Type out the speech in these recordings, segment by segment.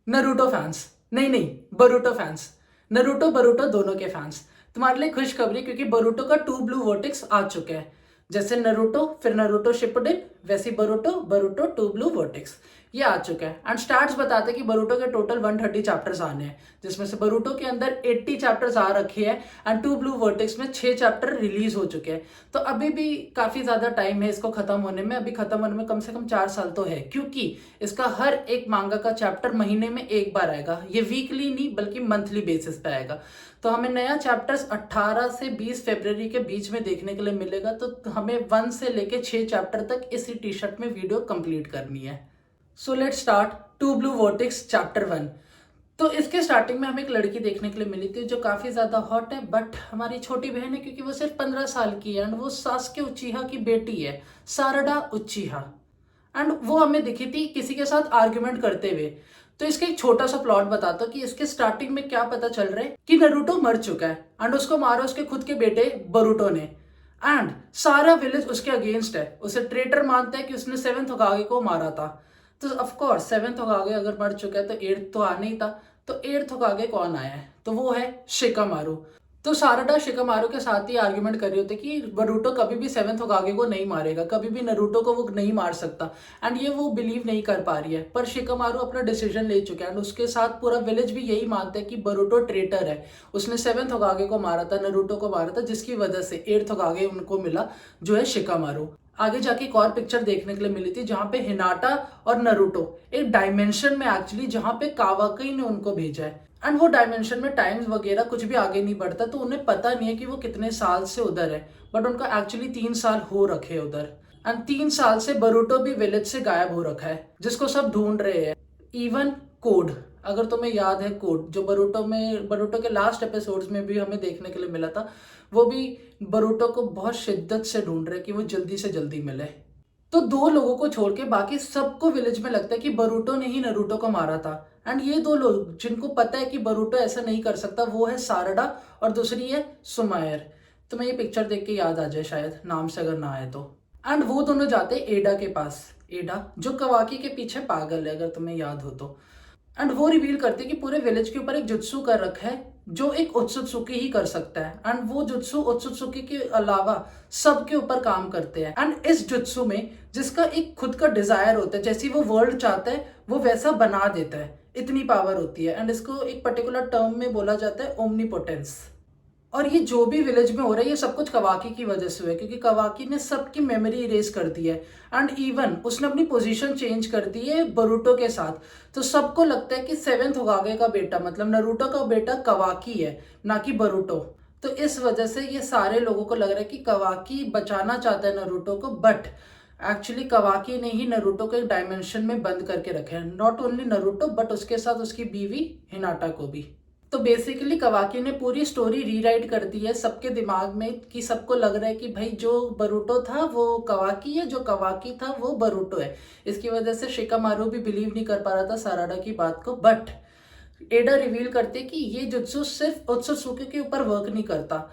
Naruto fans, नहीं नहीं, बरूटो fans, Naruto बरूटो दोनों के फैंस, तुम्हारे लिए खुशखबरी, क्योंकि बरूटो का टू ब्लू वर्टेक्स आ चुका है। जैसे नरूटो फिर नरूटो शिपुडेन, वैसे बरूटो बरूटो टू ब्लू वर्टेक्स ये आ चुका है। एंड स्टार्ट्स बताते हैं कि बरूटो के टोटल 130 चैप्टर्स आने हैं, जिसमें से बरूटो के अंदर 80 चैप्टर्स आ रखे हैं एंड टू ब्लू वर्टेक्स में 6 चैप्टर रिलीज हो चुके हैं। तो अभी भी काफी ज्यादा टाइम है इसको खत्म होने में, अभी खत्म होने में कम से कम 4 साल तो है, क्योंकि इसका हर एक मांगा का चैप्टर महीने में एक बार आएगा। ये वीकली नहीं बल्कि मंथली बेसिस पे आएगा। तो हमें नया चैप्टर्स 18 से 20 फरवरी के बीच में देखने के लिए मिलेगा। तो हमें 1 से लेके 6 चैप्टर तक इसी टी शर्ट में वीडियो कंप्लीट करनी है। So let start to blue vertex chapter 1। तो इसके स्टार्टिंग में हमें एक लड़की देखने के लिए मिली थी जो काफी ज्यादा हॉट है, बट हमारी छोटी बहन है क्योंकि वो सिर्फ 15 साल की है एंड वो सास्के उचिहा की बेटी है, सारडा उचिहा। एंड वो हमें दिखी थी किसी के साथ आर्ग्यूमेंट करते हुए। तो इसका एक छोटा सा प्लॉट बताता हूँ कि इसके स्टार्टिंग में क्या पता चल रहा है कि नरूटो मर चुका है एंड उसको मारा उसके खुद के बेटे बरूटो ने। एंड सारा विलेज उसके अगेंस्ट है, उसे ट्रेटर मानता है कि उसने 7th होकागे को मारा था। तो ऑफ कोर्स 7th होकागे अगर मर चुका है तो 8th तो आना ही था। तो 8th होकागे कौन आया है, तो वो है शिकामारू। तो सारडा शिकामारू के साथ ही आर्ग्यूमेंट कर रही होती कि बरूटो कभी भी 7th होकागे को नहीं मारेगा, कभी भी नरूटो को वो नहीं मार सकता। एंड ये वो बिलीव नहीं कर पा रही है, पर शिकामारू अपना डिसीजन ले चुका है एंड उसके साथ पूरा विलेज भी यही मानता है कि बरूटो ट्रेटर है। उसने 7th होकागे को मारा था, नरूटो को मारा था, जिसकी वजह से 8th होकागे उनको मिला जो है शिकामारू। आगे जाके एक और पिक्चर देखने के लिए मिली थी जहां पे हिनाटा और नरूटो एक डायमेंशन में एक्चुअली जहां पे कावाकी ने उनको भेजा है। एंड वो डायमेंशन में टाइम्स वगैरह कुछ भी आगे नहीं बढ़ता, तो उन्हें पता नहीं है कि वो कितने साल से उधर है, बट उनका एक्चुअली 3 साल हो रखे उधर। एंड 3 साल से बरूटो भी विलेज से गायब हो रखा है, जिसको सब ढूंढ रहे हैं। इवन कोड, अगर तुम्हें याद है कोड जो बरूटो के लास्ट एपिसोड्स में भी हमें देखने के लिए मिला था, वो भी बरूटो को बहुत शिद्दत से ढूंढ रहे कि वो जल्दी से जल्दी मिले। तो 2 लोगों को छोड़ के बाकी सबको विलेज में लगता है कि बरूटो ने ही नरूटो को मारा था। एंड ये 2 लोग जिनको पता है कि बरूटो ऐसा नहीं कर सकता वो है सारडा और दूसरी है सुमायर। तुम्हें ये पिक्चर देख के याद आ जाए शायद, नाम से अगर ना आए तो। एंड वो दोनों जाते हैं एडा के पास, एडा जो कवाकी के पीछे पागल है अगर तुम्हें याद हो तो। एंड वो रिवील करते हैं कि पूरे विलेज के ऊपर एक जुत्सु कर रखा है जो एक ओत्सुत्सुकी ही कर सकता है। एंड वो जुत्सु ओत्सुत्सुकी के अलावा सबके ऊपर काम करते हैं। एंड इस जुत्सु में जिसका एक खुद का डिजायर होता है, जैसी वो वर्ल्ड चाहता है वो वैसा बना देता है, इतनी पावर होती है। एंड इसको एक पर्टिकुलर टर्म में बोला जाता है ओमनीपोटेंस। और ये जो भी विलेज में हो रहा है ये सब कुछ कवाकी की वजह से हुआ है, क्योंकि कवाकी ने सबकी मेमोरी इरेज कर दी है। एंड इवन उसने अपनी पोजीशन चेंज कर दी है बरूटो के साथ। तो सबको लगता है कि 7th होकागे का बेटा मतलब नरूटो का बेटा कवाकी है, ना कि बरूटो। तो इस वजह से ये सारे लोगों को लग रहा है कि कवाकी बचाना चाहता है नरूटो को, बट एक्चुअली कवाकी ने ही नरूटो को एक डायमेंशन में बंद करके रखा है। नॉट ओनली नरूटो बट उसके साथ उसकी बीवी हिनाटा को भी। तो बेसिकली कवाकी ने पूरी स्टोरी रीराइट कर दी है सबके दिमाग में, कि सबको लग रहा है कि भाई जो बरूटो था वो कवाकी है, जो कवाकी था वो बरूटो है। इसकी वजह से शिकामारू भी बिलीव नहीं कर पा रहा था साराडा की बात को। बट एडा रिवील करते कि ये जुत्सु सिर्फ ओत्सुत्सुकी के ऊपर वर्क नहीं करता।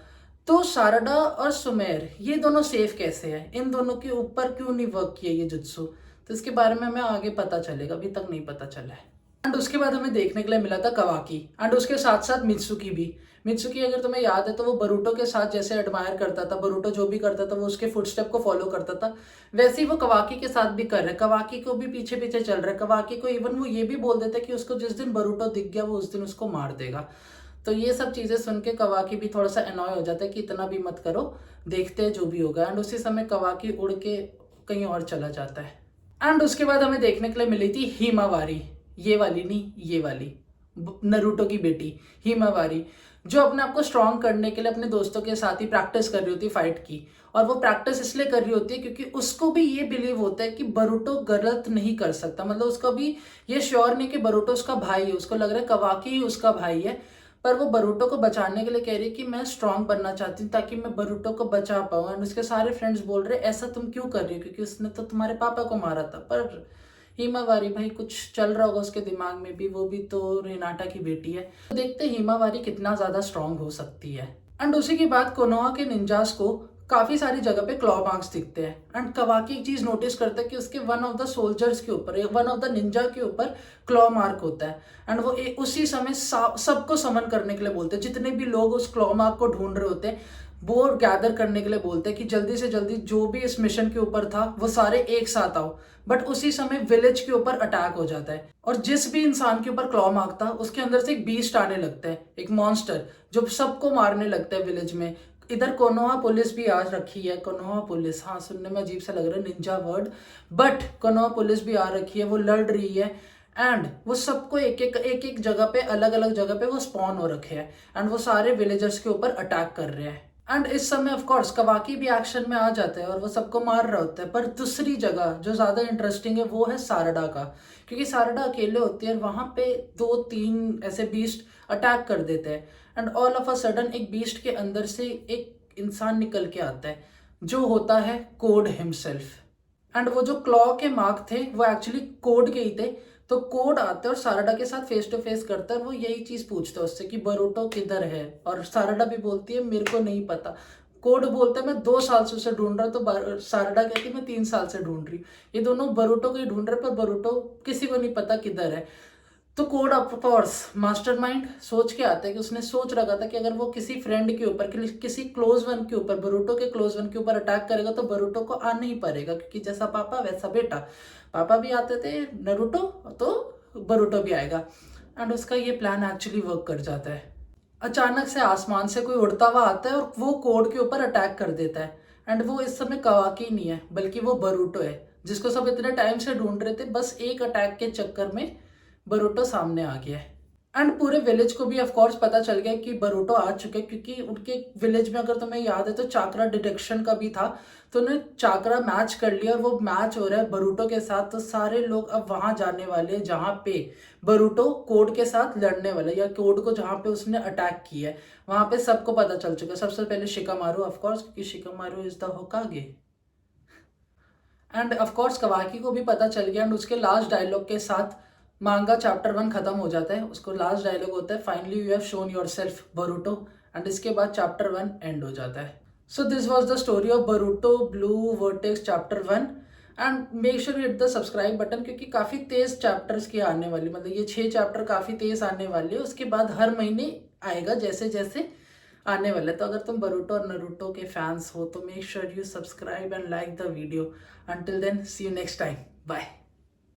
तो साराडा और सुमेर ये दोनों सेफ कैसे हैं, इन दोनों के ऊपर क्यों नहीं वर्क किया ये जुत्सु, तो इसके बारे में हमें आगे पता चलेगा, अभी तक नहीं पता चला है। एंड उसके बाद हमें देखने के लिए मिला था कवाकी एंड उसके साथ साथ मित्सुकी भी। मित्सुकी अगर तुम्हें याद है तो वो बरूटो के साथ जैसे एडमायर करता था, बरूटो जो भी करता था वो उसके फुटस्टेप को फॉलो करता था, वैसे ही वो कवाकी के साथ भी कर रहा है। कवाकी को भी पीछे पीछे चल रहा है, कवाकी को इवन वो ये भी बोल देता है कि उसको जिस दिन बरूटो दिख गया वो उस दिन उसको मार देगा। तो ये सब चीजें सुन के कवाकी भी थोड़ा सा एनॉय हो जाता है कि इतना भी मत करो, देखते हैं जो भी होगा। एंड उसी समय कवाकी उड़ के कहीं और चला जाता है। एंड उसके बाद हमें देखने के लिए मिली थी हिमावारी, ये वाली नहीं, ये वाली नरूटो की बेटी हिमावारी, जो अपने आप को स्ट्रांग करने के लिए अपने दोस्तों के साथ ही प्रैक्टिस कर रही होती है फाइट की। और वो प्रैक्टिस इसलिए कर रही होती है क्योंकि उसको भी ये बिलीव होता है कि बरूटो गलत नहीं कर सकता, मतलब उसको भी ये श्योर नहीं कि बरूटो उसका भाई है, उसको लग रहा है कवाकी ही उसका भाई है। पर वो बरूटो को बचाने के लिए कह रही है कि मैं स्ट्रांग बनना चाहती हूँ ताकि मैं बरूटो को बचा पाऊँ। एंड उसके सारे फ्रेंड्स बोल रहे ऐसा तुम क्यों कर रही हो, क्योंकि उसने तो तुम्हारे पापा को मारा था। पर हिमावारी भाई कुछ चल रहा होगा उसके दिमाग में भी, वो भी तो रेनाटा की बेटी है। तो देखते हैं हिमावारी कितना ज्यादा स्ट्रांग हो सकती है। एंड उसी के बाद कोनोहा के निंजास को काफी सारी जगह पे क्लॉ मार्क्स दिखते हैं। एंड कवाकी एक चीज नोटिस करता है कि उसके वन ऑफ द सोल्जर्स के ऊपर, वन ऑफ द निंजा के ऊपर क्लॉ मार्क होता है। एंड वो उसी समय सबको समन करने के लिए बोलते हैं, जितने भी लोग उस क्लॉ मार्क को ढूंढ रहे होते हैं वो गैदर करने के लिए बोलते हैं कि जल्दी से जल्दी जो भी इस मिशन के ऊपर था वो सारे एक साथ आओ। बट उसी समय विलेज के ऊपर अटैक हो जाता है और जिस भी इंसान के ऊपर क्लॉ मार्क था उसके अंदर से एक बीस्ट आने लगता है, एक मॉन्स्टर जो सबको मारने लगता है विलेज में। इधर कोनोहा पुलिस भी आ रखी है, कोनोहा पुलिस, हाँ सुनने में अजीब सा लग रहा है Ninja word, but Konoha police भी आ रखी है, वो लड़ रही है। एंड वो सबको एक एक जगह पे, अलग अलग जगह पे वो स्पॉन हो रखे हैं एंड वो सारे विलेजर्स के ऊपर अटैक कर रहे हैं। एंड इस समय ऑफ कोर्स कवाकी भी एक्शन में आ जाते हैं और वो सबको मार रहे होते हैं। पर दूसरी जगह जो ज्यादा इंटरेस्टिंग है वो है सारडा का, क्योंकि सारडा अकेले होती है और वहां पे 2-3 ऐसे बीस्ट अटैक कर देते हैं। And all of a sudden एक बीस्ट के अंदर से एक इंसान निकल के आता है जो होता है कोड हिमसेल्फ। एंड वो जो क्लॉ के मार्क थे वो एक्चुअली कोड के ही थे। तो कोड आता है और सारडा के साथ फेस टू फेस करता है और वो यही चीज पूछता है उससे कि बरूटो किधर है, और सारडा भी बोलती है मेरे को नहीं पता। कोड बोलता है मैं 2 साल से उसे ढूंढ रहा हूँ, तो सारडा कहती है मैं 3 साल से ढूंढ रही हूँ। ये दोनों बरूटो को ही ढूंढ रहे, पर बरूटो किसी को नहीं पता किधर है। तो कोड ऑफ कोर्स मास्टरमाइंड सोच के आता है कि उसने सोच रखा था कि अगर वो किसी फ्रेंड के ऊपर, किसी क्लोज वन के ऊपर, बरूटो के क्लोज वन के ऊपर अटैक करेगा तो बरूटो को आना ही पड़ेगा, क्योंकि जैसा पापा वैसा बेटा। पापा भी आते थे नरूटो तो बरूटो भी आएगा। एंड उसका ये प्लान एक्चुअली वर्क कर जाता है। अचानक से आसमान से कोई उड़ता हुआ आता है और वो कोड के ऊपर अटैक कर देता है। एंड वो इस समय कवाकी नहीं है बल्कि वो बरूटो है, जिसको सब इतने टाइम से ढूंढ रहे थे। बस एक अटैक के चक्कर में बरूटो सामने आ गया है। एंड पूरे विलेज को भी ऑफ कोर्स पता चल गया कि बरूटो आ चुके, क्योंकि उनके विलेज में अगर तुम्हें याद है तो चाकरा डिटेक्शन का भी था। तो उन्हें चाकरा मैच कर लिया और वो मैच हो रहा है बरूटो के साथ। तो सारे लोग अब वहां जाने वाले हैं जहां पे बरूटो कोड के साथ लड़ने वाले, या कोड को जहां पे उसने अटैक किया है वहां पे सबको पता चल चुका है। सबसे पहले शिकामारू ऑफ कोर्स, क्योंकि Shikamaru is the Hokage. And of course Kawaki को भी पता चल गया। एंड उसके लास्ट डायलॉग के साथ मांगा चैप्टर 1 खत्म हो जाता है। उसको लास्ट डायलॉग होता है finally you have shown yourself Boruto. And इसके बाद चैप्टर 1 एंड हो जाता है। So this was the story of Boruto Blue vertex chapter 1। And make sure hit the subscribe button, क्योंकि काफी तेज चैप्टर्स की आने वाली, मतलब ये 6 चैप्टर काफी तेज आने वाले हैं। उसके बाद हर महीने आएगा जैसे जैसे आने वाले। तो अगर तुम बरूटो और नरूटो के फैंस हो तो make sure you subscribe and like the video. Until then see you next time, bye.